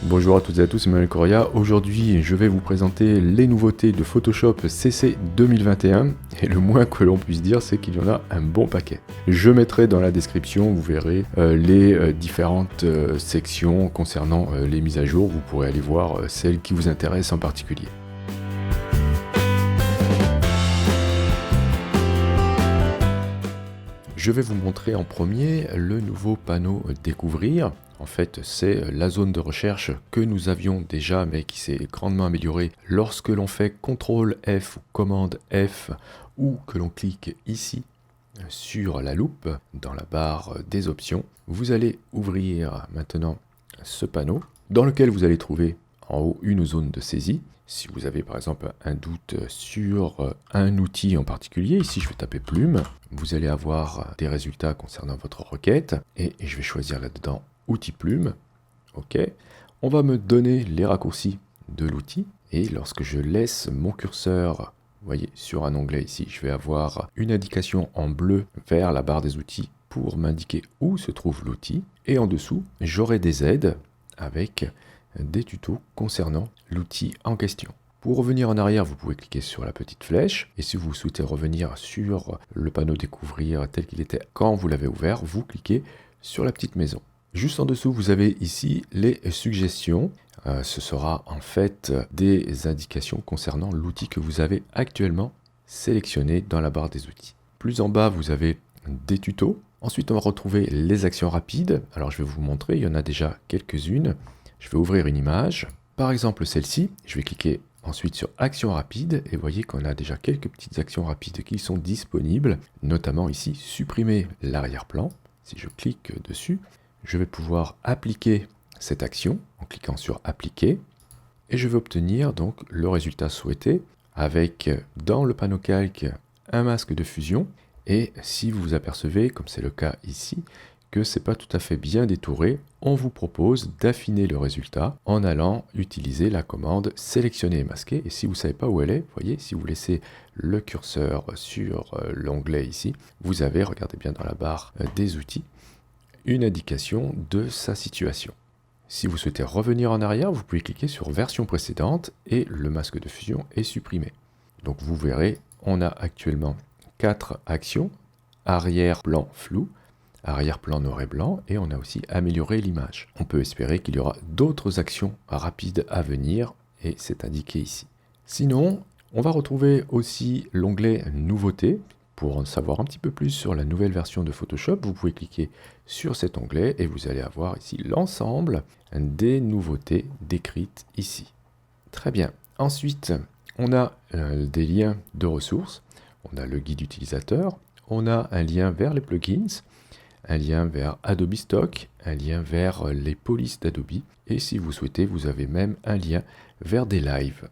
Bonjour à toutes et à tous, c'est Emmanuel Correa. Aujourd'hui, je vais vous présenter les nouveautés de Photoshop CC 2021 et le moins que l'on puisse dire, c'est qu'il y en a un bon paquet. Je mettrai dans la description, vous verrez les différentes sections concernant les mises à jour. Vous pourrez aller voir celles qui vous intéressent en particulier. Je vais vous montrer en premier le nouveau panneau Découvrir. En fait, c'est la zone de recherche que nous avions déjà, mais qui s'est grandement améliorée lorsque l'on fait CTRL F ou commande F, ou que l'on clique ici sur la loupe dans la barre des options. Vous allez ouvrir maintenant ce panneau dans lequel vous allez trouver en haut une zone de saisie. Si vous avez par exemple un doute sur un outil en particulier, ici je vais taper plume, vous allez avoir des résultats concernant votre requête et je vais choisir là-dedans outil plume. Ok, on va me donner les raccourcis de l'outil et lorsque je laisse mon curseur, vous voyez, sur un onglet ici, je vais avoir une indication en bleu vers la barre des outils pour m'indiquer où se trouve l'outil et en dessous, j'aurai des aides avec des tutos concernant l'outil en question. Pour revenir en arrière, vous pouvez cliquer sur la petite flèche et si vous souhaitez revenir sur le panneau Découvrir tel qu'il était quand vous l'avez ouvert, vous cliquez sur la petite maison. Juste en dessous, vous avez ici les suggestions. Ce sera en fait des indications concernant l'outil que vous avez actuellement sélectionné dans la barre des outils. Plus en bas, vous avez des tutos. Ensuite, on va retrouver les actions rapides. Alors, je vais vous montrer, il y en a déjà quelques-unes. Je vais ouvrir une image, par exemple celle-ci, je vais cliquer ensuite sur Actions rapides et vous voyez qu'on a déjà quelques petites actions rapides qui sont disponibles, notamment ici, supprimer l'arrière-plan. Si je clique dessus, je vais pouvoir appliquer cette action en cliquant sur Appliquer et je vais obtenir donc le résultat souhaité avec dans le panneau calque un masque de fusion et si vous vous apercevez, comme c'est le cas ici, que c'est pas tout à fait bien détouré, on vous propose d'affiner le résultat en allant utiliser la commande sélectionner et masquer. Et si vous ne savez pas où elle est, vous voyez, si vous laissez le curseur sur l'onglet ici, vous avez, regardez bien dans la barre des outils, une indication de sa situation. Si vous souhaitez revenir en arrière, vous pouvez cliquer sur version précédente et le masque de fusion est supprimé. Donc vous verrez, on a actuellement 4 actions, arrière-plan flou, arrière-plan noir et blanc, et on a aussi amélioré l'image. On peut espérer qu'il y aura d'autres actions rapides à venir, et c'est indiqué ici. Sinon, on va retrouver aussi l'onglet Nouveautés. Pour en savoir un petit peu plus sur la nouvelle version de Photoshop, vous pouvez cliquer sur cet onglet, et vous allez avoir ici l'ensemble des nouveautés décrites ici. Très bien. Ensuite, on a des liens de ressources, on a le guide utilisateur, on a un lien vers les plugins, un lien vers Adobe Stock, un lien vers les polices d'Adobe, et si vous souhaitez, vous avez même un lien vers des lives.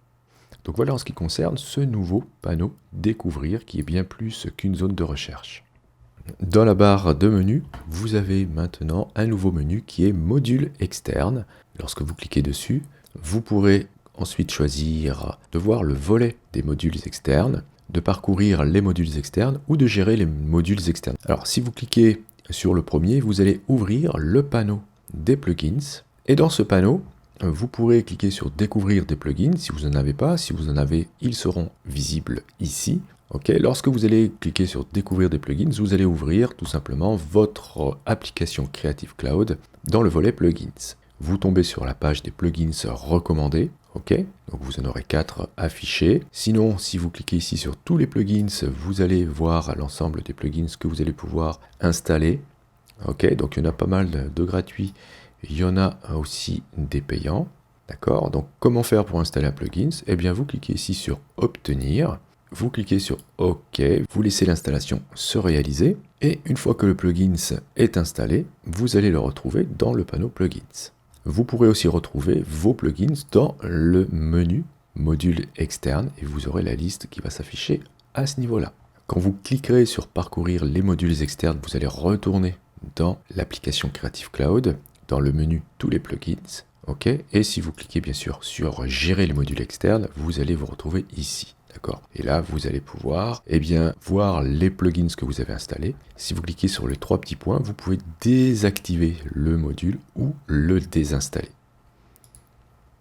Donc voilà en ce qui concerne ce nouveau panneau Découvrir, qui est bien plus qu'une zone de recherche. Dans la barre de menu, vous avez maintenant un nouveau menu qui est Module externe. Lorsque vous cliquez dessus, vous pourrez ensuite choisir de voir le volet des modules externes, de parcourir les modules externes ou de gérer les modules externes. Alors si vous cliquez sur le premier, vous allez ouvrir le panneau des plugins. Et dans ce panneau, vous pourrez cliquer sur Découvrir des plugins si vous n'en avez pas. Si vous en avez, ils seront visibles ici. Okay. Lorsque vous allez cliquer sur Découvrir des plugins, vous allez ouvrir tout simplement votre application Creative Cloud dans le volet Plugins. Vous tombez sur la page des plugins recommandés. Ok, donc vous en aurez 4 affichés. Sinon, si vous cliquez ici sur tous les plugins, vous allez voir l'ensemble des plugins que vous allez pouvoir installer. Ok, donc il y en a pas mal de gratuits, il y en a aussi des payants. D'accord, donc comment faire pour installer un plugin? Eh bien, vous cliquez ici sur Obtenir, vous cliquez sur OK, vous laissez l'installation se réaliser. Et une fois que le plugin est installé, vous allez le retrouver dans le panneau Plugins. Vous pourrez aussi retrouver vos plugins dans le menu module externe et vous aurez la liste qui va s'afficher à ce niveau-là. Quand vous cliquerez sur parcourir les modules externes, vous allez retourner dans l'application Creative Cloud, dans le menu tous les plugins. Okay. Et si vous cliquez bien sûr sur gérer les modules externes, vous allez vous retrouver ici. D'accord. Et là, vous allez pouvoir voir les plugins que vous avez installés. Si vous cliquez sur les 3 petits points, vous pouvez désactiver le module ou le désinstaller.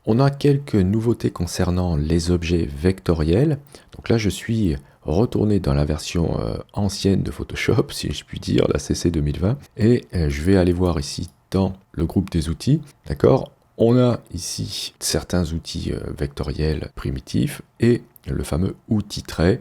On a quelques nouveautés concernant les objets vectoriels. Donc là, je suis retourné dans la version ancienne de Photoshop, si je puis dire, la CC 2020, et je vais aller voir ici dans le groupe des outils, d'accord? On a ici certains outils vectoriels primitifs et le fameux outil trait.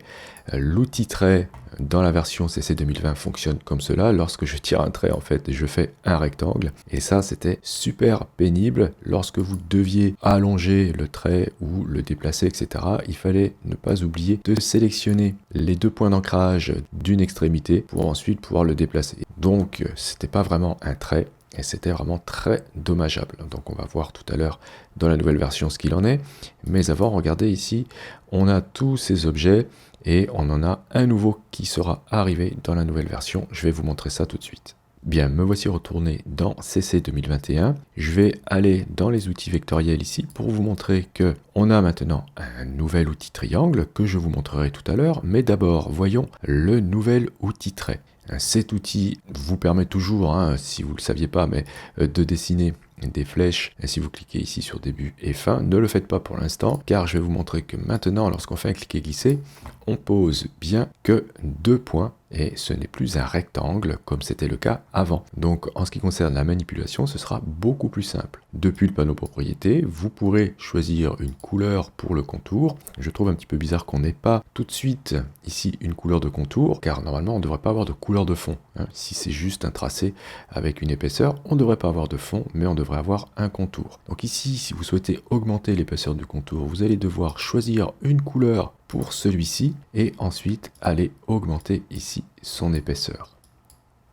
L'outil trait dans la version CC 2020 fonctionne comme cela. Lorsque je tire un trait, en fait, je fais un rectangle. Et ça, c'était super pénible. Lorsque vous deviez allonger le trait ou le déplacer, etc., il fallait ne pas oublier de sélectionner les deux points d'ancrage d'une extrémité pour ensuite pouvoir le déplacer. Donc, c'était pas vraiment un trait. Et c'était vraiment très dommageable. Donc on va voir tout à l'heure dans la nouvelle version ce qu'il en est. Mais avant, regardez ici, on a tous ces objets et on en a un nouveau qui sera arrivé dans la nouvelle version. Je vais vous montrer ça tout de suite. Bien, me voici retourné dans CC 2021. Je vais aller dans les outils vectoriels ici pour vous montrer que on a maintenant un nouvel outil triangle que je vous montrerai tout à l'heure. Mais d'abord, voyons le nouvel outil trait. Cet outil vous permet toujours, si vous ne le saviez pas, mais de dessiner des flèches. Et si vous cliquez ici sur début et fin, ne le faites pas pour l'instant, car je vais vous montrer que maintenant, lorsqu'on fait un cliquer-glisser, on pose bien que 2 points et ce n'est plus un rectangle comme c'était le cas avant. Donc en ce qui concerne la manipulation, ce sera beaucoup plus simple. Depuis le panneau propriétés, vous pourrez choisir une couleur pour le contour. Je trouve un petit peu bizarre qu'on n'ait pas tout de suite ici une couleur de contour, car normalement on ne devrait pas avoir de couleur de fond. Si c'est juste un tracé avec une épaisseur, on ne devrait pas avoir de fond, mais on devrait avoir un contour. Donc ici, si vous souhaitez augmenter l'épaisseur du contour, vous allez devoir choisir une couleur pour celui-ci et ensuite aller augmenter ici son épaisseur.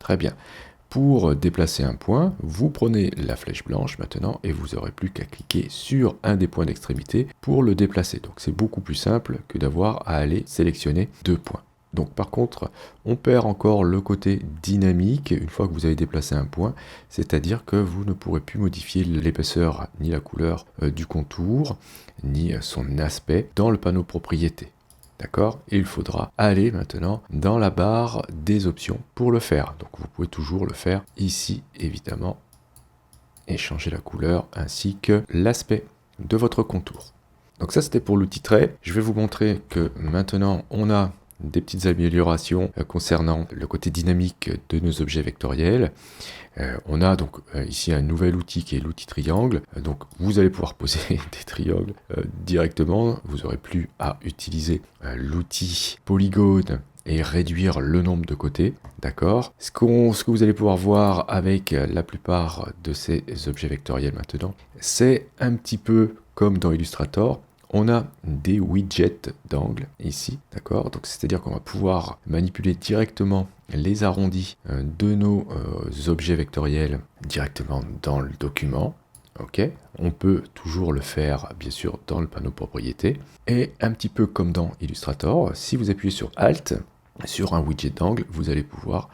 Très bien. Pour déplacer un point, vous prenez la flèche blanche maintenant et vous n'aurez plus qu'à cliquer sur un des points d'extrémité pour le déplacer. Donc c'est beaucoup plus simple que d'avoir à aller sélectionner 2 points. Donc par contre, on perd encore le côté dynamique une fois que vous avez déplacé un point, c'est-à-dire que vous ne pourrez plus modifier l'épaisseur ni la couleur du contour, ni son aspect dans le panneau propriétés. D'accord? Et il faudra aller maintenant dans la barre des options pour le faire. Donc vous pouvez toujours le faire ici, évidemment, et changer la couleur ainsi que l'aspect de votre contour. Donc ça, c'était pour l'outil trait. Je vais vous montrer que maintenant, on a des petites améliorations concernant le côté dynamique de nos objets vectoriels. On a donc ici un nouvel outil qui est l'outil triangle. Donc vous allez pouvoir poser des triangles directement. Vous n'aurez plus à utiliser l'outil polygone et réduire le nombre de côtés. D'accord. Ce que vous allez pouvoir voir avec la plupart de ces objets vectoriels maintenant, c'est un petit peu comme dans Illustrator. On a des widgets d'angle ici, d'accord? Donc c'est-à-dire qu'on va pouvoir manipuler directement les arrondis de nos objets vectoriels directement dans le document. Ok, on peut toujours le faire bien sûr dans le panneau propriétés. Et un petit peu comme dans Illustrator, si vous appuyez sur Alt, sur un widget d'angle, vous allez pouvoir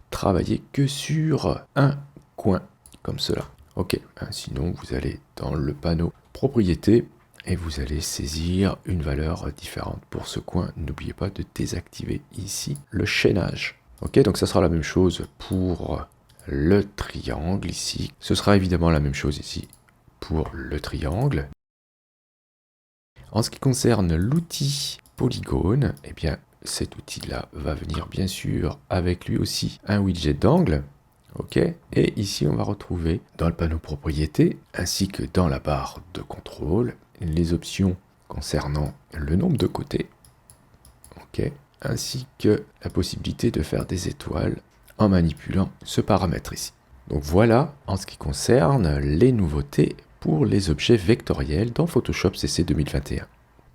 travailler que sur un coin, comme cela. Ok, sinon vous allez dans le panneau propriétés, et vous allez saisir une valeur différente pour ce coin. N'oubliez pas de désactiver ici le chaînage. Ok, donc ça sera la même chose pour le triangle ici. Ce sera évidemment la même chose ici pour le triangle. En ce qui concerne l'outil polygone, eh bien cet outil-là va venir bien sûr avec lui aussi un widget d'angle. Ok, et ici on va retrouver dans le panneau propriétés ainsi que dans la barre de contrôle les options concernant le nombre de côtés, ok, ainsi que la possibilité de faire des étoiles en manipulant ce paramètre ici. Donc voilà en ce qui concerne les nouveautés pour les objets vectoriels dans Photoshop CC 2021.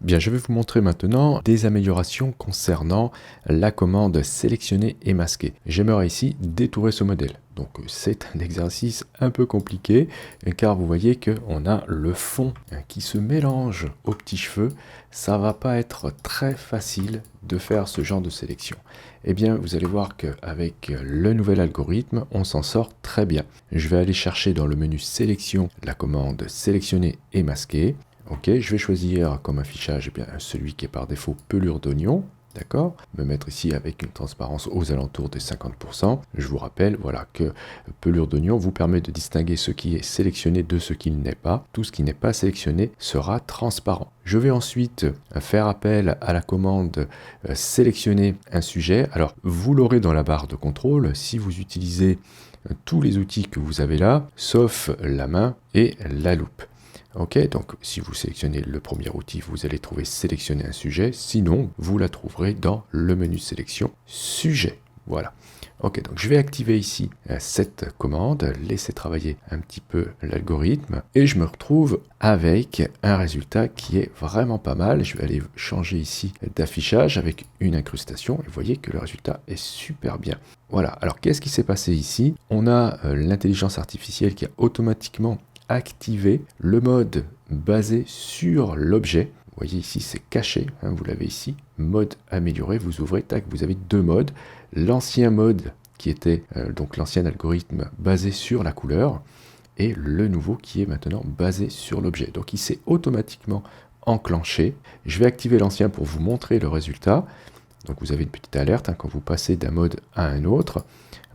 Bien, je vais vous montrer maintenant des améliorations concernant la commande sélectionner et masquer. J'aimerais ici détourer ce modèle. Donc c'est un exercice un peu compliqué car vous voyez qu'on a le fond qui se mélange aux petits cheveux. Ça va pas être très facile de faire ce genre de sélection. Eh bien, vous allez voir qu'avec le nouvel algorithme, on s'en sort très bien. Je vais aller chercher dans le menu sélection la commande sélectionner et masquer. Ok, je vais choisir comme affichage celui qui est par défaut pelure d'oignon. D'accord? Me mettre ici avec une transparence aux alentours de 50%. Je vous rappelle, voilà, que pelure d'oignon vous permet de distinguer ce qui est sélectionné de ce qui n'est pas. Tout ce qui n'est pas sélectionné sera transparent. Je vais ensuite faire appel à la commande sélectionner un sujet. Alors, vous l'aurez dans la barre de contrôle si vous utilisez tous les outils que vous avez là, sauf la main et la loupe. Ok, donc si vous sélectionnez le premier outil, vous allez trouver sélectionner un sujet. Sinon, vous la trouverez dans le menu sélection sujet. Voilà. Ok, donc je vais activer ici cette commande, laisser travailler un petit peu l'algorithme et je me retrouve avec un résultat qui est vraiment pas mal. Je vais aller changer ici d'affichage avec une incrustation et vous voyez que le résultat est super bien. Voilà, alors qu'est-ce qui s'est passé ici? On a l'intelligence artificielle qui a automatiquement activer le mode basé sur l'objet. Vous voyez ici, c'est caché, hein, vous l'avez ici. Mode amélioré, vous ouvrez, tac, vous avez deux modes. L'ancien mode qui était donc l'ancien algorithme basé sur la couleur et le nouveau qui est maintenant basé sur l'objet. Donc il s'est automatiquement enclenché. Je vais activer l'ancien pour vous montrer le résultat. Donc vous avez une petite alerte hein, quand vous passez d'un mode à un autre.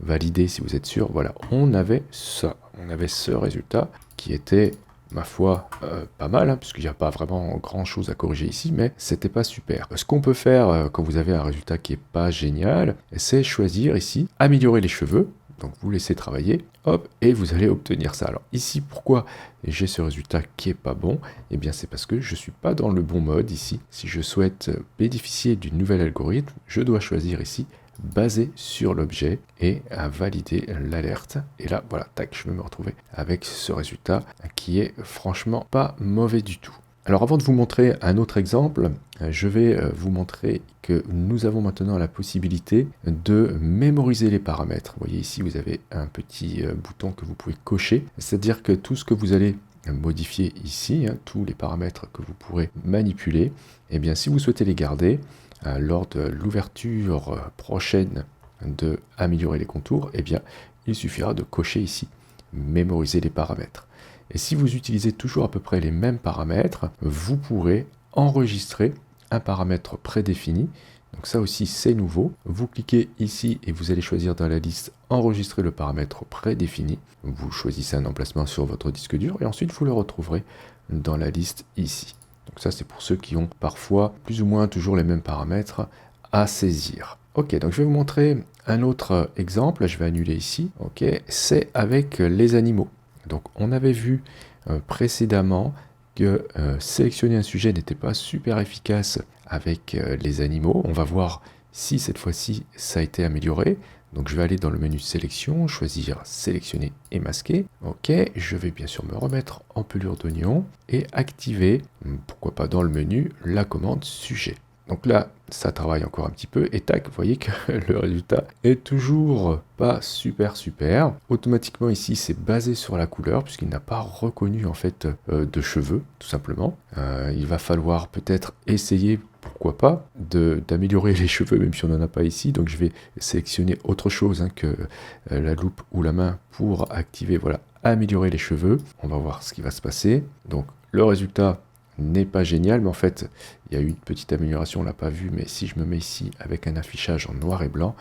Valider si vous êtes sûr. Voilà, on avait ça. On avait ce résultat qui était, ma foi, pas mal, hein, puisqu'il n'y a pas vraiment grand-chose à corriger ici, mais c'était pas super. Ce qu'on peut faire quand vous avez un résultat qui est pas génial, c'est choisir ici, améliorer les cheveux. Donc vous laissez travailler, hop, et vous allez obtenir ça. Alors ici, pourquoi j'ai ce résultat qui est pas bon? Eh bien c'est parce que je suis pas dans le bon mode ici. Si je souhaite bénéficier du nouvel algorithme, je dois choisir ici basé sur l'objet et à valider l'alerte. Et là, voilà, tac, je vais me retrouver avec ce résultat qui est franchement pas mauvais du tout. Alors avant de vous montrer un autre exemple, je vais vous montrer que nous avons maintenant la possibilité de mémoriser les paramètres. Vous voyez ici, vous avez un petit bouton que vous pouvez cocher, c'est-à-dire que tout ce que vous allez modifier ici, hein, tous les paramètres que vous pourrez manipuler, eh bien si vous souhaitez les garder, lors de l'ouverture prochaine de améliorer les contours, eh bien, il suffira de cocher ici, mémoriser les paramètres. Et si vous utilisez toujours à peu près les mêmes paramètres, vous pourrez enregistrer un paramètre prédéfini. Donc ça aussi, c'est nouveau. Vous cliquez ici et vous allez choisir dans la liste enregistrer le paramètre prédéfini. Vous choisissez un emplacement sur votre disque dur et ensuite vous le retrouverez dans la liste ici. Donc ça, c'est pour ceux qui ont parfois plus ou moins toujours les mêmes paramètres à saisir. Ok, donc je vais vous montrer un autre exemple. Je vais annuler ici. Ok, c'est avec les animaux. Donc on avait vu précédemment que sélectionner un sujet n'était pas super efficace avec les animaux. On va voir si cette fois-ci ça a été amélioré. Donc je vais aller dans le menu sélection, choisir sélectionner et masquer. Ok, je vais bien sûr me remettre en pelure d'oignon et activer, pourquoi pas dans le menu, la commande sujet. Donc là, ça travaille encore un petit peu et tac, vous voyez que le résultat est toujours pas super. Automatiquement ici, c'est basé sur la couleur puisqu'il n'a pas reconnu en fait de cheveux, tout simplement. Il va falloir peut-être essayer, pourquoi pas, d'améliorer les cheveux même si on n'en a pas ici. Donc je vais sélectionner autre chose hein, que la loupe ou la main pour activer, voilà, améliorer les cheveux. On va voir ce qui va se passer. Donc le résultat n'est pas génial, mais en fait, il y a eu une petite amélioration, on l'a pas vu, mais si je me mets ici avec un affichage en noir et blanc,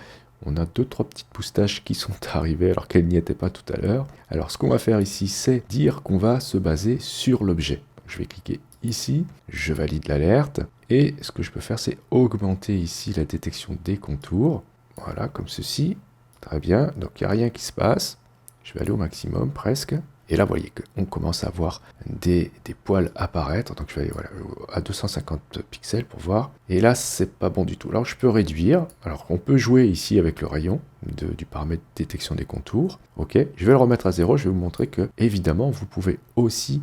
on a 2-3 petites moustaches qui sont arrivées alors qu'elles n'y étaient pas tout à l'heure. Alors ce qu'on va faire ici, c'est dire qu'on va se baser sur l'objet. Je vais cliquer ici, je valide l'alerte, et ce que je peux faire, c'est augmenter ici la détection des contours. Voilà, comme ceci. Très bien, donc il n'y a rien qui se passe. Je vais aller au maximum, presque. Et là, vous voyez qu'on commence à voir des poils apparaître. Donc, je vais aller voilà, à 250 pixels pour voir. Et là, c'est pas bon du tout. Alors, je peux réduire. Alors, on peut jouer ici avec le rayon du paramètre détection des contours. Ok, je vais le remettre à 0. Je vais vous montrer que, évidemment, vous pouvez aussi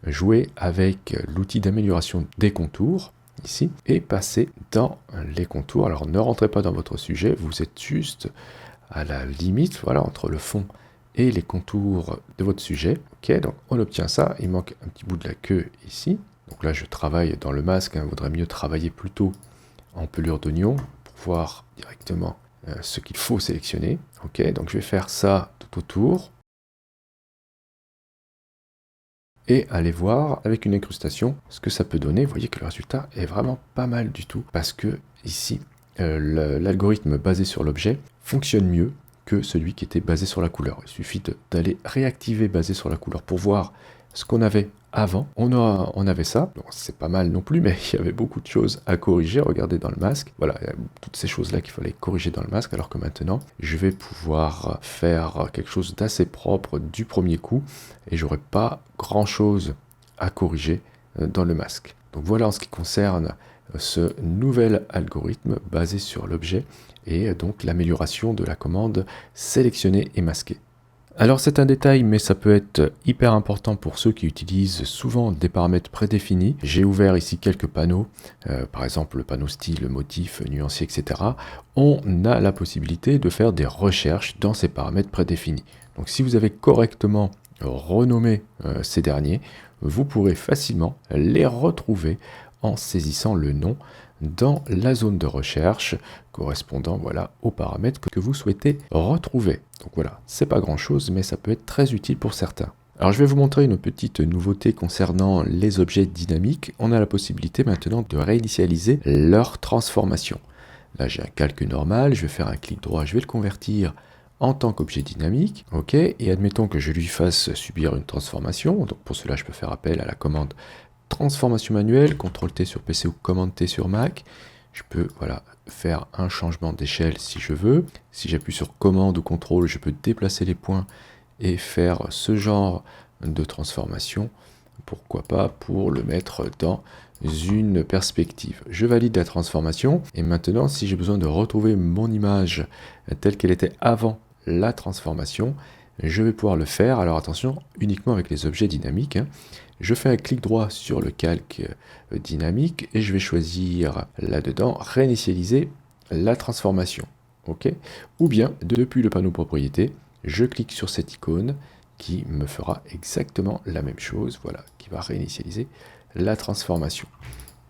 jouer avec l'outil d'amélioration des contours ici et passer dans les contours. Alors, ne rentrez pas dans votre sujet. Vous êtes juste à la limite, voilà, entre le fond et les contours de votre sujet. Ok, donc on obtient ça. Il manque un petit bout de la queue ici. Donc là, je travaille dans le masque. Il vaudrait mieux travailler plutôt en pelure d'oignon pour voir directement ce qu'il faut sélectionner. Ok, donc je vais faire ça tout autour. Et aller voir avec une incrustation ce que ça peut donner. Vous voyez que le résultat est vraiment pas mal du tout parce que ici, l'algorithme basé sur l'objet fonctionne mieux que celui qui était basé sur la couleur. Il suffit d'aller réactiver basé sur la couleur pour voir ce qu'on avait avant. On avait ça, c'est pas mal non plus, mais il y avait beaucoup de choses à corriger. Regardez dans le masque, voilà, il y a toutes ces choses-là qu'il fallait corriger dans le masque, alors que maintenant, je vais pouvoir faire quelque chose d'assez propre du premier coup, et j'aurai pas grand-chose à corriger dans le masque. Donc voilà en ce qui concerne ce nouvel algorithme basé sur l'objet et donc l'amélioration de la commande sélectionner et masquer. Alors c'est un détail, mais ça peut être hyper important pour ceux qui utilisent souvent des paramètres prédéfinis. J'ai ouvert ici quelques panneaux, par exemple le panneau style, motif, nuancier, etc. On a la possibilité de faire des recherches dans ces paramètres prédéfinis. Donc si vous avez correctement renommé ces derniers, vous pourrez facilement les retrouver en saisissant le nom dans la zone de recherche correspondant voilà, aux paramètres que vous souhaitez retrouver. Donc voilà, c'est pas grand chose, mais ça peut être très utile pour certains. Alors je vais vous montrer une petite nouveauté concernant les objets dynamiques. On a la possibilité maintenant de réinitialiser leur transformation. Là j'ai un calque normal, je vais faire un clic droit, je vais le convertir en tant qu'objet dynamique, ok, et admettons que je lui fasse subir une transformation. Donc pour cela je peux faire appel à la commande transformation manuelle, CTRL-T sur PC ou Command-T sur Mac. Je peux voilà, faire un changement d'échelle si je veux. Si j'appuie sur commande ou contrôle, je peux déplacer les points et faire ce genre de transformation. Pourquoi pas pour le mettre dans une perspective. Je valide la transformation et maintenant si j'ai besoin de retrouver mon image telle qu'elle était avant la transformation, je vais pouvoir le faire. Alors attention, uniquement avec les objets dynamiques. Je fais un clic droit sur le calque dynamique et je vais choisir là-dedans réinitialiser la transformation. Okay, ou bien depuis le panneau propriété, je clique sur cette icône qui me fera exactement la même chose, voilà, qui va réinitialiser la transformation.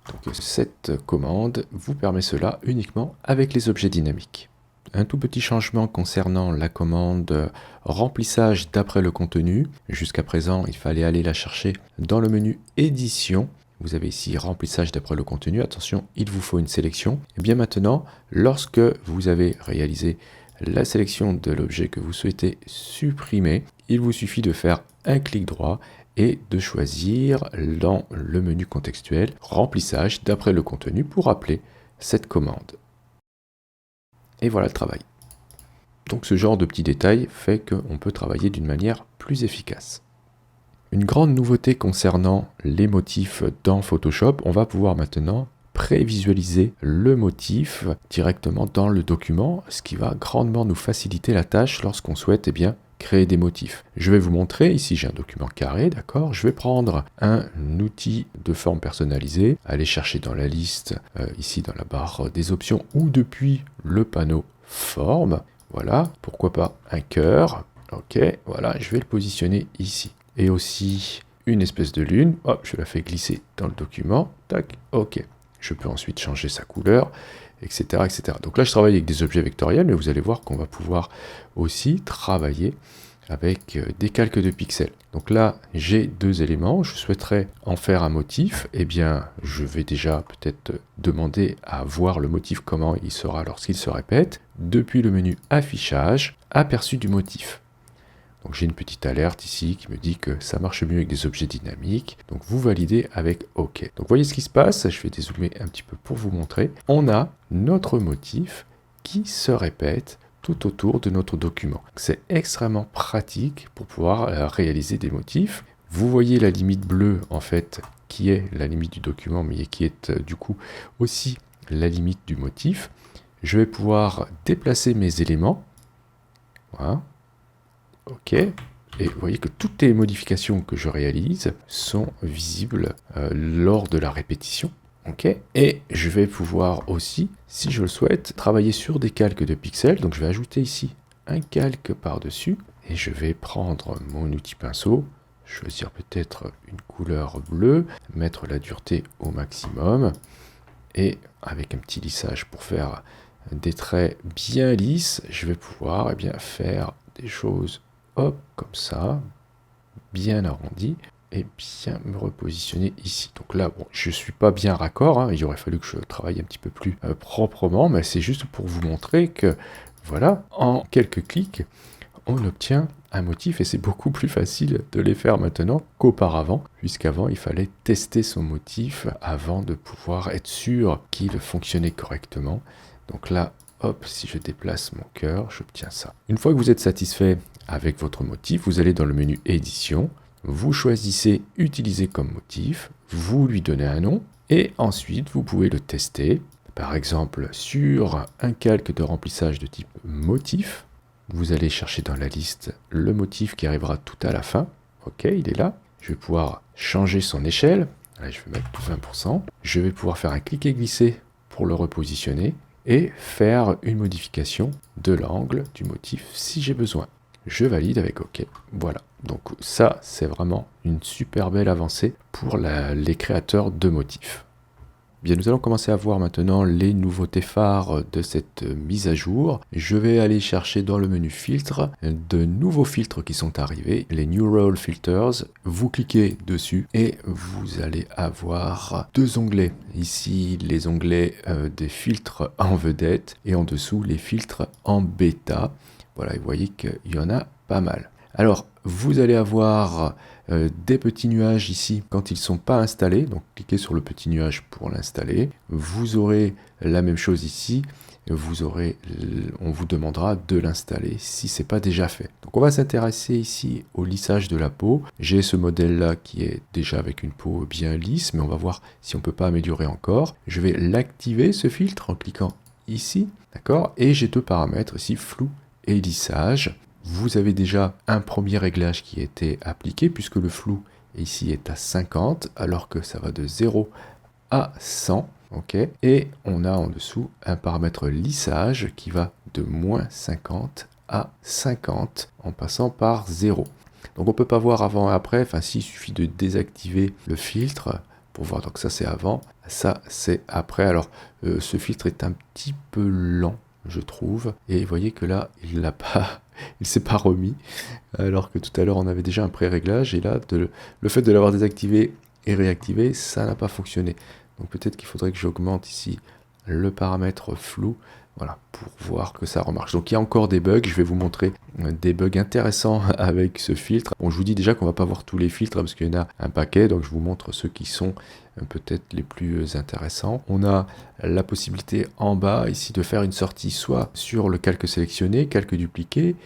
Donc cette commande vous permet cela uniquement avec les objets dynamiques. Un tout petit changement concernant la commande remplissage d'après le contenu. Jusqu'à présent, il fallait aller la chercher dans le menu édition. Vous avez ici remplissage d'après le contenu. Attention, il vous faut une sélection. Et bien maintenant, lorsque vous avez réalisé la sélection de l'objet que vous souhaitez supprimer, il vous suffit de faire un clic droit et de choisir dans le menu contextuel remplissage d'après le contenu pour appeler cette commande. Et voilà le travail. Donc ce genre de petits détails fait qu'on peut travailler d'une manière plus efficace. Une grande nouveauté concernant les motifs dans Photoshop, on va pouvoir maintenant prévisualiser le motif directement dans le document, ce qui va grandement nous faciliter la tâche lorsqu'on souhaite créer des motifs. Je vais vous montrer, ici j'ai un document carré, d'accord. Je vais prendre un outil de forme personnalisée, aller chercher dans la liste, ici dans la barre des options, ou depuis le panneau forme, voilà, pourquoi pas un cœur, ok, voilà, je vais le positionner ici. Et aussi une espèce de lune, hop, je la fais glisser dans le document, tac, ok. Je peux ensuite changer sa couleur, etc., etc. Donc là, je travaille avec des objets vectoriels, mais vous allez voir qu'on va pouvoir aussi travailler avec des calques de pixels. Donc là, j'ai deux éléments. Je souhaiterais en faire un motif. Eh bien, je vais déjà peut-être demander à voir le motif, comment il sera lorsqu'il se répète. Depuis le menu affichage, aperçu du motif. Donc j'ai une petite alerte ici qui me dit que ça marche mieux avec des objets dynamiques. Donc vous validez avec OK. Donc voyez ce qui se passe. Je vais dézoomer un petit peu pour vous montrer. On a notre motif qui se répète tout autour de notre document. C'est extrêmement pratique pour pouvoir réaliser des motifs. Vous voyez la limite bleue en fait qui est la limite du document mais qui est du coup aussi la limite du motif. Je vais pouvoir déplacer mes éléments. Voilà. OK, et vous voyez que toutes les modifications que je réalise sont visibles lors de la répétition. OK, et je vais pouvoir aussi, si je le souhaite, travailler sur des calques de pixels. Donc je vais ajouter ici un calque par-dessus, et je vais prendre mon outil pinceau, choisir peut-être une couleur bleue, mettre la dureté au maximum, et avec un petit lissage pour faire des traits bien lisses, je vais pouvoir faire des choses hop, comme ça, bien arrondi. et bien me repositionner ici. Donc là, bon, je suis pas bien raccord, hein, il aurait fallu que je travaille un petit peu plus proprement, mais c'est juste pour vous montrer que, voilà, en quelques clics, on obtient un motif et c'est beaucoup plus facile de les faire maintenant qu'auparavant, puisqu'avant il fallait tester son motif avant de pouvoir être sûr qu'il fonctionnait correctement. Donc là, hop, si je déplace mon cœur, j'obtiens ça. Une fois que vous êtes satisfait avec votre motif, vous allez dans le menu édition, vous choisissez utiliser comme motif, vous lui donnez un nom et ensuite vous pouvez le tester, par exemple sur un calque de remplissage de type motif. Vous allez chercher dans la liste le motif qui arrivera tout à la fin. Ok, il est là. Je vais pouvoir changer son échelle. Là, je vais mettre 20%. Je vais pouvoir faire un clic et glisser pour le repositionner et faire une modification de l'angle du motif si j'ai besoin. Je valide avec OK. Voilà. Donc ça, c'est vraiment une super belle avancée pour les créateurs de motifs. Bien, nous allons commencer à voir maintenant les nouveautés phares de cette mise à jour. Je vais aller chercher dans le menu filtre de nouveaux filtres qui sont arrivés, les New Roll Filters. Vous cliquez dessus et vous allez avoir deux onglets. Ici, les onglets des filtres en vedette et en dessous, les filtres en bêta. Voilà, vous voyez qu'il y en a pas mal. Alors, vous allez avoir des petits nuages ici quand ils ne sont pas installés. Donc, cliquez sur le petit nuage pour l'installer. Vous aurez la même chose ici. On vous demandera de l'installer si ce n'est pas déjà fait. Donc, on va s'intéresser ici au lissage de la peau. J'ai ce modèle-là qui est déjà avec une peau bien lisse, mais on va voir si on ne peut pas améliorer encore. Je vais l'activer, ce filtre, en cliquant ici. D'accord ? Et j'ai deux paramètres ici, flou et lissage. Vous avez déjà un premier réglage qui a été appliqué puisque le flou ici est à 50 alors que ça va de 0 à 100. Okay. Et on a en dessous un paramètre lissage qui va de moins 50 à 50 en passant par 0. Donc on ne peut pas voir avant et après, enfin si, il suffit de désactiver le filtre pour voir. Donc ça c'est avant, ça c'est après. Alors ce filtre est un petit peu lent, je trouve, et vous voyez que là il l'a pas, il s'est pas remis, alors que tout à l'heure on avait déjà un pré-réglage et là le fait de l'avoir désactivé et réactivé, ça n'a pas fonctionné. Donc peut-être qu'il faudrait que j'augmente ici le paramètre flou, voilà, pour voir que ça remarche. Donc il y a encore des bugs, je vais vous montrer des bugs intéressants avec ce filtre. Bon, je vous dis déjà qu'on va pas voir tous les filtres parce qu'il y en a un paquet, donc je vous montre ceux qui sont peut-être les plus intéressants. On a la possibilité en bas ici de faire une sortie soit sur le calque sélectionné, calque dupliqué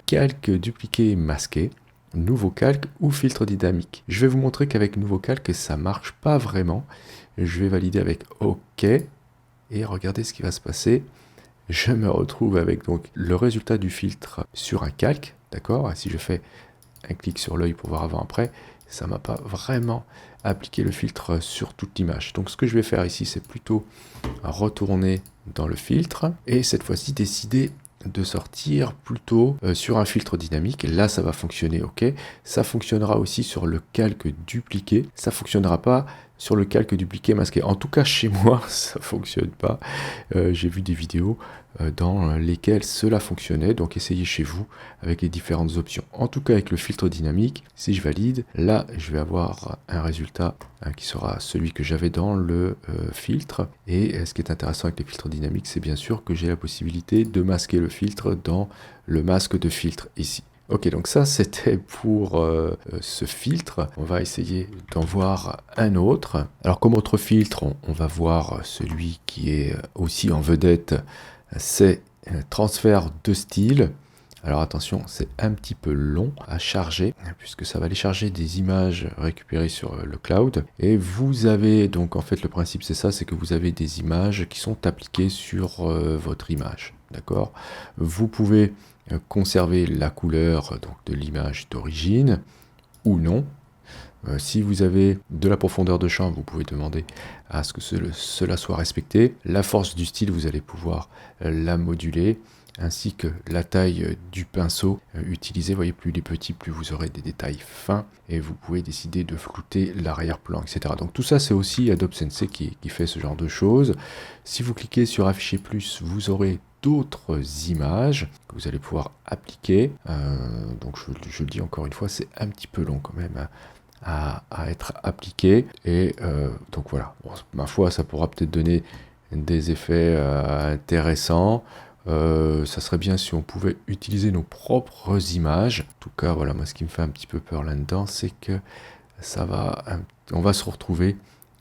masqué, nouveau calque ou filtre dynamique. Je vais vous montrer qu'avec nouveau calque ça marche pas vraiment. Je vais valider avec OK et regardez ce qui va se passer. Je me retrouve avec donc le résultat du filtre sur un calque, d'accord? Si je fais un clic sur l'œil pour voir avant-après, ça ne m'a pas vraiment appliqué le filtre sur toute l'image. Donc ce que je vais faire ici, c'est plutôt retourner dans le filtre et cette fois-ci décider de sortir plutôt sur un filtre dynamique. Là, ça va fonctionner, ok. Ça fonctionnera aussi sur le calque dupliqué. Ça fonctionnera pas sur le calque dupliqué masqué. En tout cas, chez moi, ça fonctionne pas. J'ai vu des vidéos dans lesquelles cela fonctionnait. Donc, essayez chez vous avec les différentes options. En tout cas, avec le filtre dynamique, si je valide, là, je vais avoir un résultat qui sera celui que j'avais dans le filtre. Et ce qui est intéressant avec les filtres dynamiques, c'est bien sûr que j'ai la possibilité de masquer le filtre dans le masque de filtre ici. Ok, donc ça c'était pour ce filtre. On va essayer d'en voir un autre. Alors comme autre filtre, on va voir celui qui est aussi en vedette, c'est transfert de style. Alors attention, c'est un petit peu long à charger, puisque ça va aller charger des images récupérées sur le cloud. Et vous avez, donc en fait le principe c'est ça, c'est que vous avez des images qui sont appliquées sur votre image. D'accord ? Vous pouvez conserver la couleur donc, de l'image d'origine ou non. Si vous avez de la profondeur de champ, vous pouvez demander à ce que cela soit respecté. La force du style, vous allez pouvoir la moduler, ainsi que la taille du pinceau utilisé. Vous voyez, plus il est petit, plus vous aurez des détails fins, et vous pouvez décider de flouter l'arrière-plan, etc. Donc tout ça, c'est aussi Adobe Sensei qui fait ce genre de choses. Si vous cliquez sur Afficher plus, vous aurez d'autres images que vous allez pouvoir appliquer. Donc je le dis encore une fois, c'est un petit peu long quand même à être appliqué. Et donc voilà, bon, ma foi, ça pourra peut-être donner des effets intéressants. Ça serait bien si on pouvait utiliser nos propres images. En tout cas, voilà, moi ce qui me fait un petit peu peur là-dedans, c'est que on va se retrouver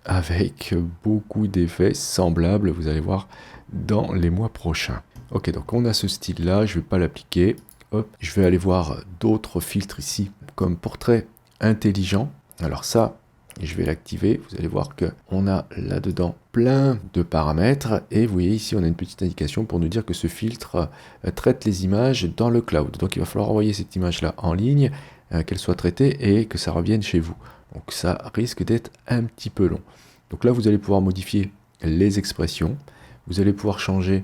avec beaucoup d'effets semblables, vous allez voir, dans les mois prochains. Ok, donc on a ce style-là, je ne vais pas l'appliquer. Hop, je vais aller voir d'autres filtres ici, comme portrait intelligent. Alors ça, je vais l'activer. Vous allez voir qu'on a là-dedans plein de paramètres. Et vous voyez ici, on a une petite indication pour nous dire que ce filtre traite les images dans le cloud. Donc il va falloir envoyer cette image-là en ligne, qu'elle soit traitée et que ça revienne chez vous. Donc ça risque d'être un petit peu long. Donc là, vous allez pouvoir modifier les expressions. Vous allez pouvoir changer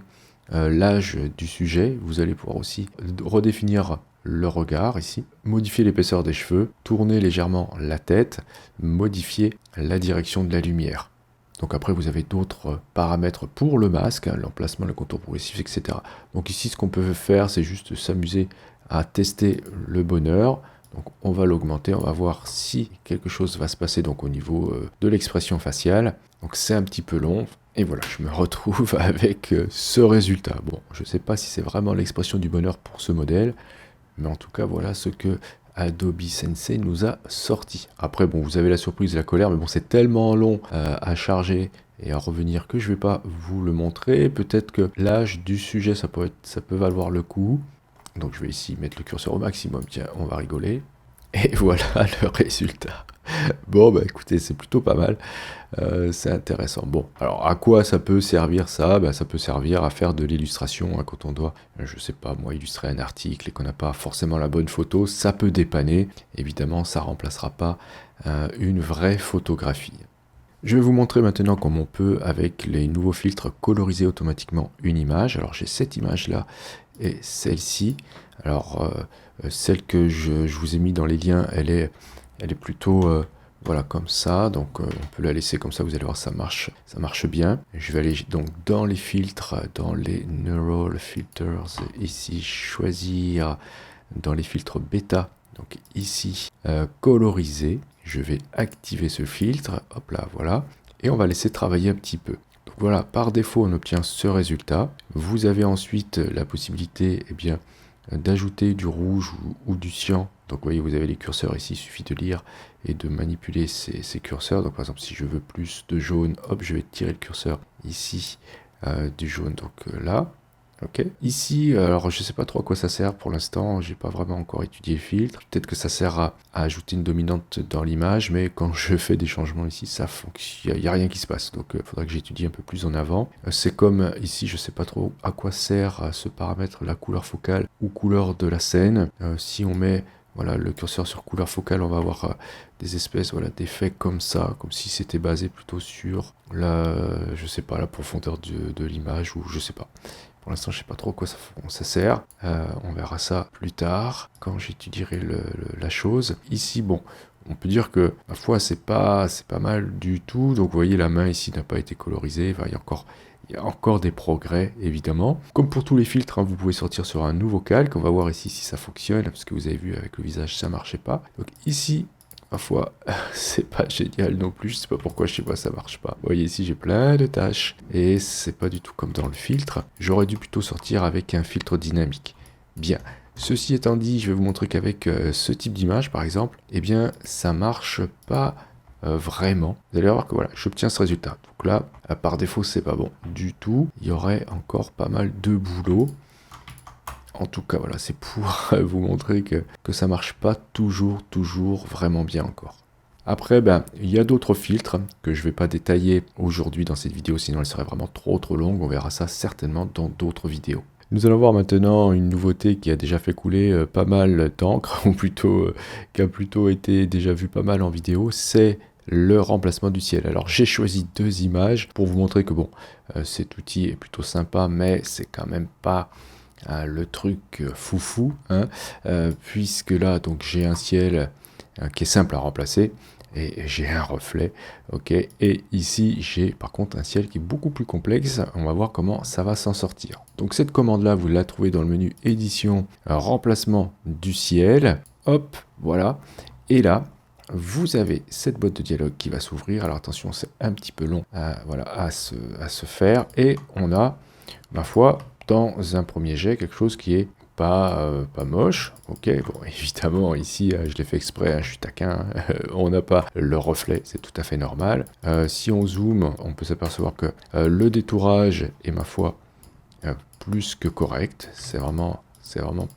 l'âge du sujet. Vous allez pouvoir aussi redéfinir le regard ici, modifier l'épaisseur des cheveux, tourner légèrement la tête, modifier la direction de la lumière. Donc après, vous avez d'autres paramètres pour le masque, l'emplacement, le contour progressif, etc. Donc ici, ce qu'on peut faire, c'est juste s'amuser à tester le bonheur. Donc on va l'augmenter, on va voir si quelque chose va se passer donc au niveau de l'expression faciale. Donc c'est un petit peu long. Et voilà, je me retrouve avec ce résultat. Bon, je ne sais pas si c'est vraiment l'expression du bonheur pour ce modèle, mais en tout cas, voilà ce que Adobe Sensei nous a sorti. Après, bon, vous avez la surprise et la colère, mais bon, c'est tellement long à charger et à revenir que je ne vais pas vous le montrer. Peut-être que l'âge du sujet, ça peut valoir le coup. Donc je vais ici mettre le curseur au maximum. Tiens, on va rigoler. Et voilà le résultat. Bon, bah écoutez, c'est plutôt pas mal. C'est intéressant. Bon, alors à quoi ça peut servir ça? Bah, ça peut servir à faire de l'illustration hein, quand on doit, je sais pas moi, illustrer un article et qu'on n'a pas forcément la bonne photo. Ça peut dépanner. Évidemment, ça remplacera pas une vraie photographie. Je vais vous montrer maintenant comment on peut, avec les nouveaux filtres, coloriser automatiquement une image. Alors j'ai cette image-là et celle-ci. Alors celle que je vous ai mis dans les liens, elle est plutôt voilà comme ça. Donc on peut la laisser comme ça, vous allez voir, ça marche bien. Je vais aller donc dans les filtres, dans les Neural Filters, ici choisir dans les filtres bêta. Donc ici, coloriser, je vais activer ce filtre, hop là, voilà, et on va laisser travailler un petit peu. Donc voilà, par défaut, on obtient ce résultat. Vous avez ensuite la possibilité eh bien, d'ajouter du rouge ou du cyan. Donc vous voyez, vous avez les curseurs ici, il suffit de lire et de manipuler ces curseurs. Donc par exemple, si je veux plus de jaune, hop, je vais tirer le curseur ici du jaune, donc là. Ok. Ici, alors je sais pas trop à quoi ça sert pour l'instant, j'ai pas vraiment encore étudié le filtre. Peut-être que ça sert à ajouter une dominante dans l'image, mais quand je fais des changements ici, ça fonctionne, il n'y a rien qui se passe. Donc il faudra que j'étudie un peu plus en avant. C'est comme ici, je sais pas trop à quoi sert ce paramètre, la couleur focale ou couleur de la scène. Si on met voilà, le curseur sur couleur focale, on va avoir des espèces voilà, d'effets comme ça, comme si c'était basé plutôt sur je sais pas, la profondeur de l'image ou je sais pas. Pour l'instant, je sais pas trop à quoi ça sert. On verra ça plus tard, quand j'étudierai la chose. Ici, bon, on peut dire que, ma foi, c'est pas mal du tout. Donc, vous voyez, la main ici n'a pas été colorisée. Enfin, il y a encore des progrès, évidemment. Comme pour tous les filtres, hein, vous pouvez sortir sur un nouveau calque. On va voir ici si ça fonctionne, parce que vous avez vu, avec le visage, ça marchait pas. Donc, ici, ma foi, c'est pas génial non plus, je sais pas pourquoi chez moi ça marche pas. Vous voyez ici j'ai plein de tâches et c'est pas du tout comme dans le filtre. J'aurais dû plutôt sortir avec un filtre dynamique. Bien, ceci étant dit, je vais vous montrer qu'avec ce type d'image par exemple, eh bien ça marche pas vraiment. Vous allez voir que voilà, j'obtiens ce résultat. Donc là, par défaut c'est pas bon du tout. Il y aurait encore pas mal de boulot. En tout cas, voilà, c'est pour vous montrer que ça marche pas toujours vraiment bien encore. Après, ben, il y a d'autres filtres que je ne vais pas détailler aujourd'hui dans cette vidéo, sinon elle serait vraiment trop longue. On verra ça certainement dans d'autres vidéos. Nous allons voir maintenant une nouveauté qui a déjà fait couler pas mal d'encre, ou plutôt qui a plutôt été déjà vue pas mal en vidéo, c'est le remplacement du ciel. Alors j'ai choisi deux images pour vous montrer que bon, cet outil est plutôt sympa, mais c'est quand même pas le truc foufou, hein, puisque là donc j'ai un ciel qui est simple à remplacer et j'ai un reflet, ok, et ici j'ai par contre un ciel qui est beaucoup plus complexe. On va voir comment ça va s'en sortir. Donc cette commande là vous la trouvez dans le menu édition, remplacement du ciel, hop, voilà, et là vous avez cette boîte de dialogue qui va s'ouvrir. Alors attention, c'est un petit peu long voilà, à se faire. Et on a, ma foi, dans un premier jet, quelque chose qui est pas moche. Ok, bon, évidemment, ici, je l'ai fait exprès, hein, je suis taquin. On n'a pas le reflet, c'est tout à fait normal. Si on zoome, on peut s'apercevoir que le détourage est, ma foi, plus que correct. C'est vraiment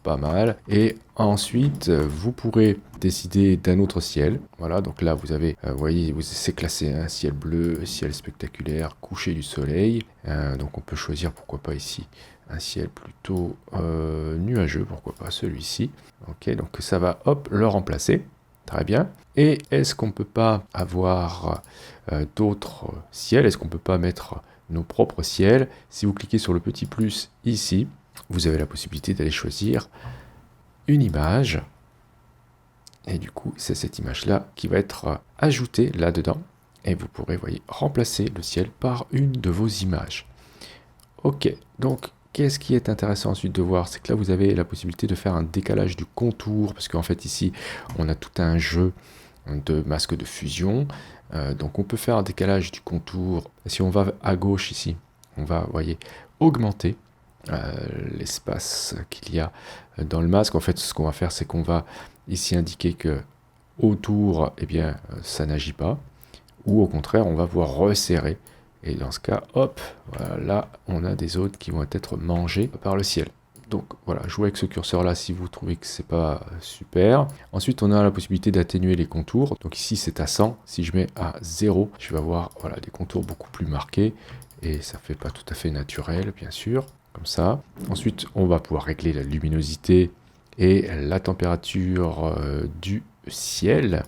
pas mal. Et ensuite, vous pourrez décider d'un autre ciel. Voilà, donc là, vous avez, vous voyez, c'est classé, hein, ciel bleu, ciel spectaculaire, coucher du soleil. Donc on peut choisir, pourquoi pas ici, un ciel plutôt nuageux, pourquoi pas celui-ci. Ok, donc ça va, hop, le remplacer. Très bien. Et est-ce qu'on peut pas avoir d'autres ciels? Est-ce qu'on peut pas mettre nos propres ciels? Si vous cliquez sur le petit plus ici, vous avez la possibilité d'aller choisir une image. Et du coup, c'est cette image-là qui va être ajoutée là-dedans. Et vous pourrez, voyez, remplacer le ciel par une de vos images. Ok, donc qu'est-ce qui est intéressant ensuite de voir? C'est que là, vous avez la possibilité de faire un décalage du contour, parce qu'en fait, ici, on a tout un jeu de masques de fusion. Donc, on peut faire un décalage du contour. Si on va à gauche ici, on va, voyez, augmenter l'espace qu'il y a dans le masque. En fait, ce qu'on va faire, c'est qu'on va ici indiquer que autour, eh bien, ça n'agit pas. Ou au contraire, on va pouvoir resserrer. Et dans ce cas, hop, voilà, là, on a des zones qui vont être mangées par le ciel. Donc voilà, jouez avec ce curseur-là si vous trouvez que c'est pas super. Ensuite, on a la possibilité d'atténuer les contours. Donc ici, c'est à 100. Si je mets à 0, je vais avoir voilà, des contours beaucoup plus marqués. Et ça fait pas tout à fait naturel, bien sûr, comme ça. Ensuite, on va pouvoir régler la luminosité et la température du ciel.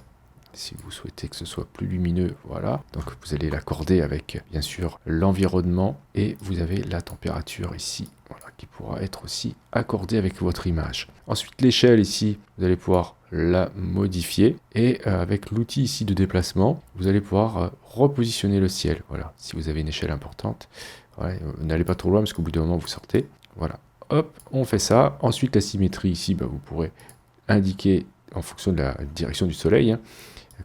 Si vous souhaitez que ce soit plus lumineux, voilà. Donc vous allez l'accorder avec, bien sûr, l'environnement. Et vous avez la température ici, voilà, qui pourra être aussi accordée avec votre image. Ensuite, l'échelle ici, vous allez pouvoir la modifier. Et avec l'outil ici de déplacement, vous allez pouvoir repositionner le ciel. Voilà, si vous avez une échelle importante. Voilà, n'allez pas trop loin parce qu'au bout d'un moment, vous sortez. Voilà, hop, on fait ça. Ensuite, la symétrie ici, bah, vous pourrez indiquer, en fonction de la direction du soleil, hein,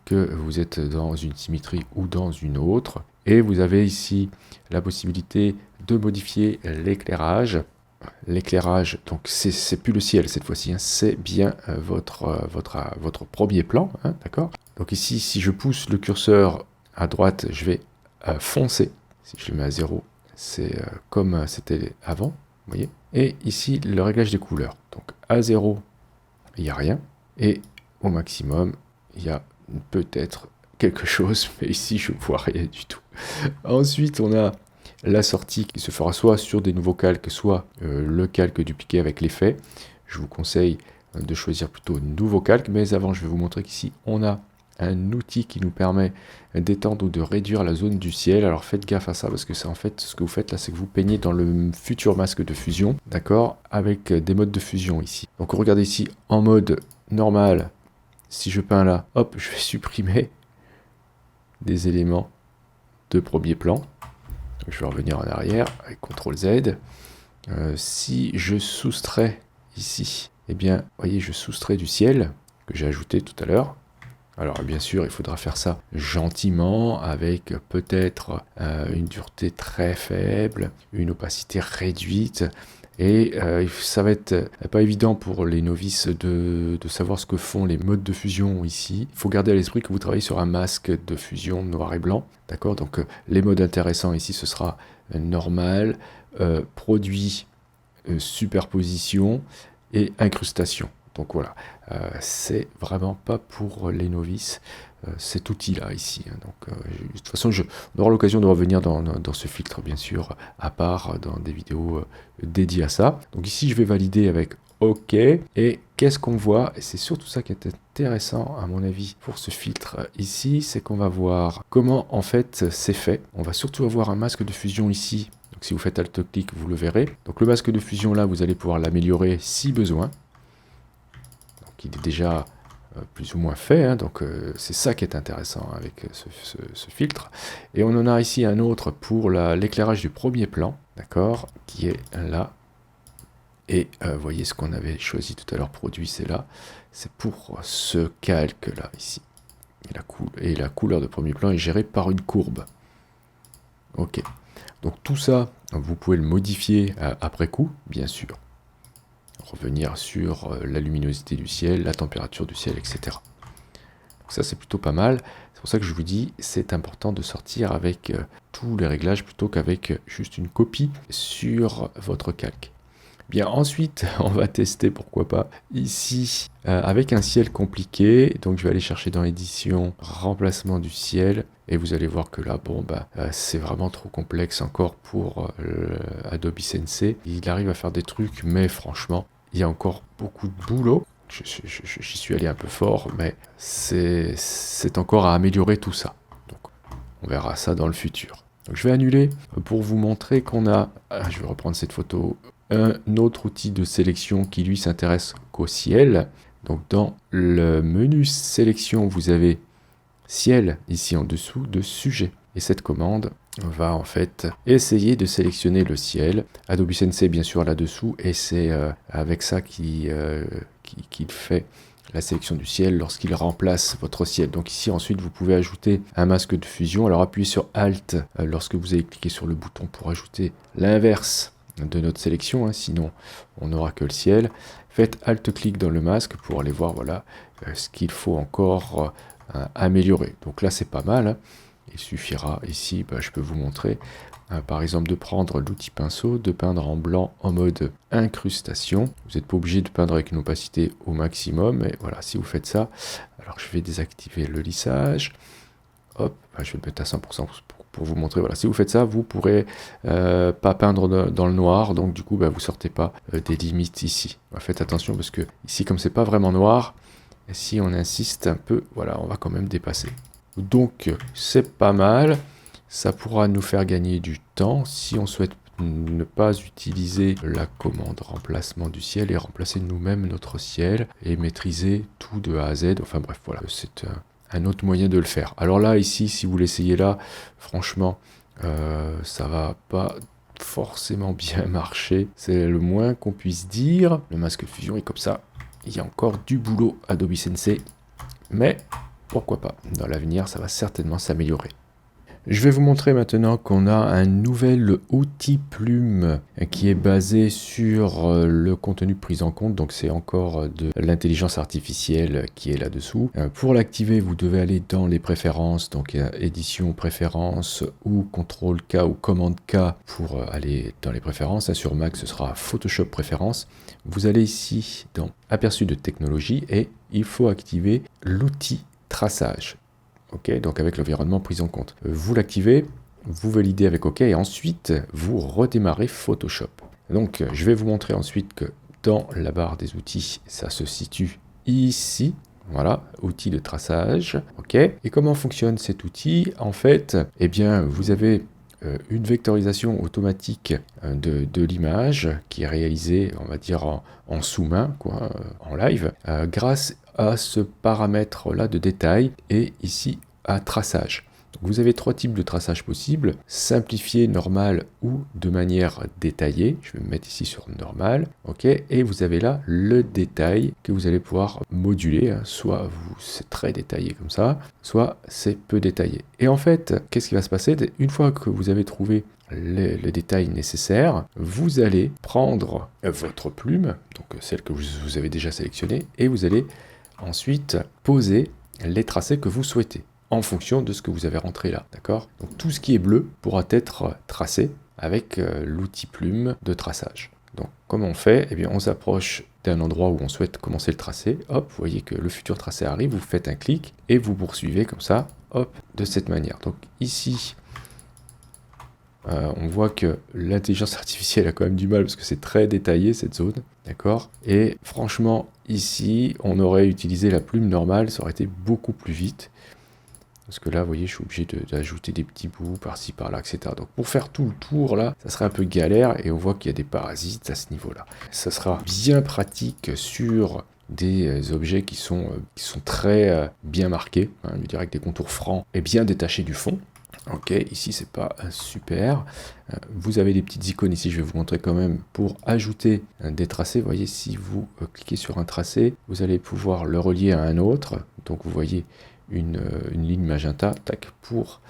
que vous êtes dans une symétrie ou dans une autre. Et vous avez ici la possibilité de modifier l'éclairage. L'éclairage, donc c'est plus le ciel cette fois-ci, hein, c'est bien votre premier plan, hein, d'accord? Donc ici, si je pousse le curseur à droite, je vais foncer. Si je le mets à 0, c'est comme c'était avant, vous voyez? Et ici, le réglage des couleurs. Donc à 0, il n'y a rien. Et au maximum, il y a peut-être quelque chose, mais ici je ne vois rien du tout. Ensuite, on a la sortie qui se fera soit sur des nouveaux calques, soit le calque dupliqué avec l'effet. Je vous conseille de choisir plutôt nouveau calque, mais avant je vais vous montrer qu'ici on a un outil qui nous permet d'étendre ou de réduire la zone du ciel. Alors faites gaffe à ça, parce que c'est en fait ce que vous faites là, c'est que vous peignez dans le futur masque de fusion, d'accord, avec des modes de fusion ici. Donc regardez ici, en mode normal, si je peins là, hop, je vais supprimer des éléments de premier plan. Donc, je vais revenir en arrière avec CTRL Z. Si je soustrais ici, eh bien, vous voyez, je soustrais du ciel que j'ai ajouté tout à l'heure. Alors, bien sûr, il faudra faire ça gentiment, avec peut-être une dureté très faible, une opacité réduite. Et ça va être pas évident pour les novices de savoir ce que font les modes de fusion ici. Il faut garder à l'esprit que vous travaillez sur un masque de fusion noir et blanc. D'accord? Donc les modes intéressants ici, ce sera normal, produit, superposition et incrustation. Donc voilà, c'est vraiment pas pour les novices cet outil-là ici. Hein. Donc, de toute façon, on aura l'occasion de revenir dans ce filtre, bien sûr, à part dans des vidéos dédiées à ça. Donc ici, je vais valider avec OK. Et qu'est-ce qu'on voit? Et c'est surtout ça qui est intéressant, à mon avis, pour ce filtre ici, c'est qu'on va voir comment, en fait, c'est fait. On va surtout avoir un masque de fusion ici. Donc si vous faites Alt-clic, vous le verrez. Donc le masque de fusion, là, vous allez pouvoir l'améliorer si besoin. Donc il est déjà plus ou moins fait, hein, donc c'est ça qui est intéressant avec ce filtre. Et on en a ici un autre pour l'éclairage du premier plan, d'accord, qui est là. Et vous voyez ce qu'on avait choisi tout à l'heure, produit, c'est là. C'est pour ce calque là, ici. Et la couleur de premier plan est gérée par une courbe. Ok. Donc tout ça, vous pouvez le modifier après coup, bien sûr. Revenir sur la luminosité du ciel, la température du ciel, etc. Donc ça, c'est plutôt pas mal. C'est pour ça que je vous dis, c'est important de sortir avec tous les réglages plutôt qu'avec juste une copie sur votre calque. Bien, ensuite, on va tester, pourquoi pas, ici, avec un ciel compliqué. Donc, je vais aller chercher dans l'édition remplacement du ciel. Et vous allez voir que là, bon, c'est vraiment trop complexe encore pour Adobe Sensei. Il arrive à faire des trucs, mais franchement, il y a encore beaucoup de boulot. J'y suis allé un peu fort, mais c'est encore à améliorer tout ça. Donc, on verra ça dans le futur. Donc, je vais annuler pour vous montrer qu'on a, je vais reprendre cette photo, un autre outil de sélection qui lui s'intéresse qu'au ciel. Donc, dans le menu sélection, vous avez ciel ici en dessous de sujet. Et cette commande va en fait essayer de sélectionner le ciel. Adobe Sensei bien sûr là-dessous, et c'est avec ça qu'il fait la sélection du ciel lorsqu'il remplace votre ciel. Donc ici ensuite vous pouvez ajouter un masque de fusion. Alors appuyez sur Alt lorsque vous allez cliquer sur le bouton pour ajouter l'inverse de notre sélection, hein, sinon on n'aura que le ciel. Faites Alt-clic dans le masque pour aller voir voilà, ce qu'il faut encore améliorer. Donc là c'est pas mal, hein. Il suffira ici, je peux vous montrer, par exemple de prendre l'outil pinceau, de peindre en blanc en mode incrustation. Vous n'êtes pas obligé de peindre avec une opacité au maximum, mais voilà, si vous faites ça, alors je vais désactiver le lissage. Hop, je vais le mettre à 100% pour vous montrer. Voilà, si vous faites ça, vous pourrez pas peindre dans le noir, donc du coup, vous sortez pas des limites ici. Faites attention parce que ici, comme c'est pas vraiment noir, si on insiste un peu, voilà, on va quand même dépasser. Donc, c'est pas mal. Ça pourra nous faire gagner du temps si on souhaite ne pas utiliser la commande remplacement du ciel et remplacer nous-mêmes notre ciel et maîtriser tout de A à Z. Enfin bref, voilà, c'est un autre moyen de le faire. Alors là, ici, si vous l'essayez là, franchement, ça va pas forcément bien marcher. C'est le moins qu'on puisse dire. Le masque de fusion est comme ça. Il y a encore du boulot Adobe Sensei, mais pourquoi pas, dans l'avenir, ça va certainement s'améliorer. Je vais vous montrer maintenant qu'on a un nouvel outil plume qui est basé sur le contenu pris en compte, donc c'est encore de l'intelligence artificielle qui est là-dessous. Pour l'activer, vous devez aller dans les préférences, donc édition préférences ou CTRL-K ou commande K pour aller dans les préférences. Sur Mac, ce sera Photoshop préférences. Vous allez ici dans aperçu de technologie et il faut activer l'outil traçage. Ok, donc avec l'environnement pris en compte. Vous l'activez, vous validez avec OK et ensuite vous redémarrez Photoshop. Donc je vais vous montrer ensuite que dans la barre des outils, ça se situe ici. Voilà, outil de traçage. Ok, et comment fonctionne cet outil? En fait, eh bien, vous avez une vectorisation automatique de l'image qui est réalisée, on va dire, en sous-main, en live, grâce à ce paramètre-là de détail et ici à traçage. Donc vous avez trois types de traçage possibles, simplifié, normal ou de manière détaillée. Je vais me mettre ici sur normal, ok, et vous avez là le détail que vous allez pouvoir moduler, hein. Soit c'est très détaillé comme ça, soit c'est peu détaillé. Et en fait, qu'est-ce qui va se passer? Une fois que vous avez trouvé le détail nécessaire, vous allez prendre votre plume, donc celle que vous avez déjà sélectionnée, et vous allez ensuite poser les tracés que vous souhaitez en fonction de ce que vous avez rentré là, d'accord? Donc tout ce qui est bleu pourra être tracé avec l'outil plume de traçage. Donc comment on fait? Eh bien on s'approche d'un endroit où on souhaite commencer le tracé, hop, vous voyez que le futur tracé arrive, vous faites un clic et vous poursuivez comme ça, hop, de cette manière. Donc ici, on voit que l'intelligence artificielle a quand même du mal parce que c'est très détaillé cette zone, d'accord? Et franchement, ici, on aurait utilisé la plume normale, ça aurait été beaucoup plus vite. Parce que là, vous voyez, je suis obligé d'ajouter des petits bouts par-ci, par-là, etc. Donc pour faire tout le tour, là, ça serait un peu galère et on voit qu'il y a des parasites à ce niveau-là. Ça sera bien pratique sur des objets qui sont très bien marqués, hein, je dirais avec des contours francs et bien détachés du fond. Ok, ici c'est pas super. Vous avez des petites icônes ici, je vais vous montrer quand même pour ajouter des tracés. Vous voyez, si vous cliquez sur un tracé, vous allez pouvoir le relier à un autre. Donc vous voyez une ligne magenta, tac, pour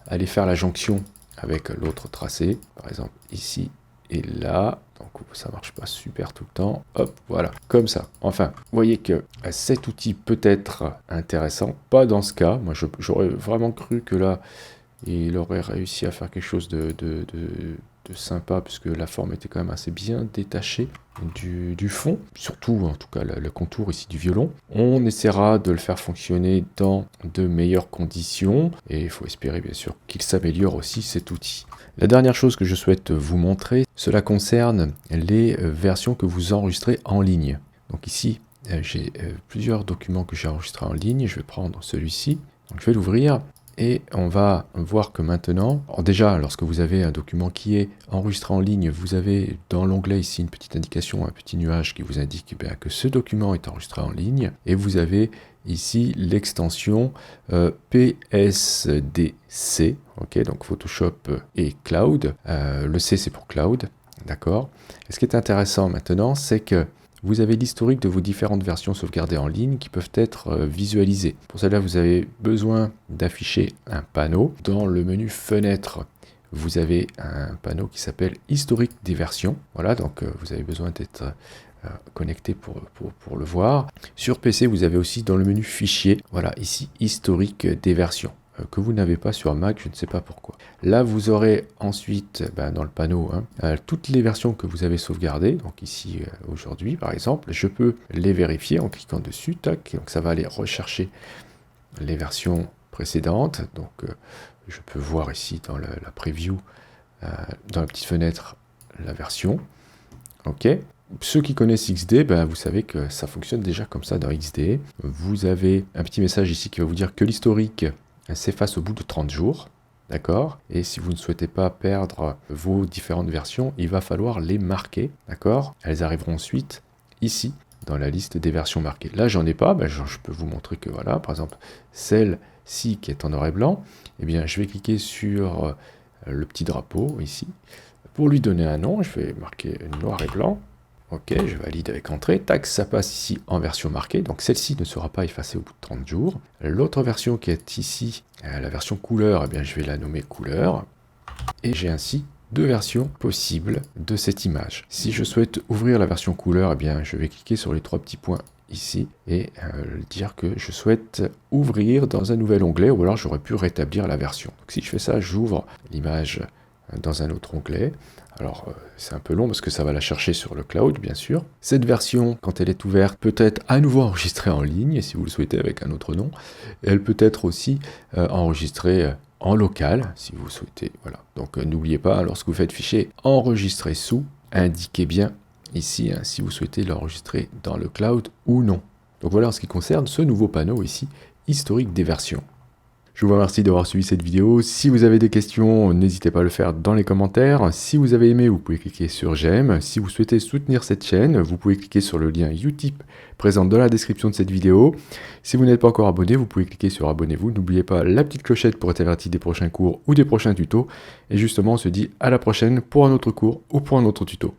aller faire la jonction avec l'autre tracé, par exemple ici et là. Donc ça marche pas super tout le temps, hop, voilà, comme ça. Enfin, vous voyez que cet outil peut être intéressant, pas dans ce cas. Moi j'aurais vraiment cru que là il aurait réussi à faire quelque chose de sympa, puisque la forme était quand même assez bien détachée du fond, surtout en tout cas le contour ici du violon. On essaiera de le faire fonctionner dans de meilleures conditions, et il faut espérer bien sûr qu'il s'améliore aussi cet outil. La dernière chose que je souhaite vous montrer, cela concerne les versions que vous enregistrez en ligne. Donc ici, j'ai plusieurs documents que j'ai enregistrés en ligne. Je vais prendre celui-ci, donc je vais l'ouvrir. Et on va voir que maintenant, déjà lorsque vous avez un document qui est enregistré en ligne, vous avez dans l'onglet ici une petite indication, un petit nuage qui vous indique que ce document est enregistré en ligne. Et vous avez ici l'extension PSDC, ok, donc Photoshop et Cloud. Le C c'est pour Cloud, d'accord. Et ce qui est intéressant maintenant, c'est que vous avez l'historique de vos différentes versions sauvegardées en ligne qui peuvent être visualisées. Pour cela, vous avez besoin d'afficher un panneau. Dans le menu Fenêtre, vous avez un panneau qui s'appelle Historique des versions. Voilà, donc vous avez besoin d'être connecté pour le voir. Sur PC, vous avez aussi dans le menu Fichier, voilà, ici, Historique des versions, que vous n'avez pas sur Mac, je ne sais pas pourquoi. Là, vous aurez ensuite, dans le panneau, toutes les versions que vous avez sauvegardées. Donc ici, aujourd'hui, par exemple, je peux les vérifier en cliquant dessus, tac, donc ça va aller rechercher les versions précédentes. Donc, je peux voir ici dans la preview, dans la petite fenêtre, la version. Ok. Ceux qui connaissent XD, vous savez que ça fonctionne déjà comme ça dans XD. Vous avez un petit message ici qui va vous dire que l'historique s'efface au bout de 30 jours, d'accord? Et si vous ne souhaitez pas perdre vos différentes versions, il va falloir les marquer, d'accord? Elles arriveront ensuite ici, dans la liste des versions marquées. Là, j'en ai pas, je peux vous montrer que voilà, par exemple, celle-ci qui est en noir et blanc, eh bien, je vais cliquer sur le petit drapeau ici. Pour lui donner un nom, je vais marquer noir et blanc. Ok, je valide avec entrée, tac, ça passe ici en version marquée, donc celle-ci ne sera pas effacée au bout de 30 jours. L'autre version qui est ici, la version couleur, eh bien, je vais la nommer couleur, et j'ai ainsi deux versions possibles de cette image. Si je souhaite ouvrir la version couleur, eh bien, je vais cliquer sur les trois petits points ici, et dire que je souhaite ouvrir dans un nouvel onglet, ou alors j'aurais pu rétablir la version. Donc si je fais ça, j'ouvre l'image dans un autre onglet. Alors, c'est un peu long parce que ça va la chercher sur le cloud, bien sûr. Cette version, quand elle est ouverte, peut être à nouveau enregistrée en ligne, si vous le souhaitez, avec un autre nom. Elle peut être aussi enregistrée en local, si vous souhaitez. Voilà. Donc, n'oubliez pas, lorsque vous faites fichier enregistrer sous, indiquez bien ici si vous souhaitez l'enregistrer dans le cloud ou non. Donc voilà en ce qui concerne ce nouveau panneau ici, historique des versions. Je vous remercie d'avoir suivi cette vidéo. Si vous avez des questions, n'hésitez pas à le faire dans les commentaires. Si vous avez aimé, vous pouvez cliquer sur j'aime. Si vous souhaitez soutenir cette chaîne, vous pouvez cliquer sur le lien Utip présent dans la description de cette vidéo. Si vous n'êtes pas encore abonné, vous pouvez cliquer sur abonnez-vous. N'oubliez pas la petite clochette pour être averti des prochains cours ou des prochains tutos. Et justement, on se dit à la prochaine pour un autre cours ou pour un autre tuto.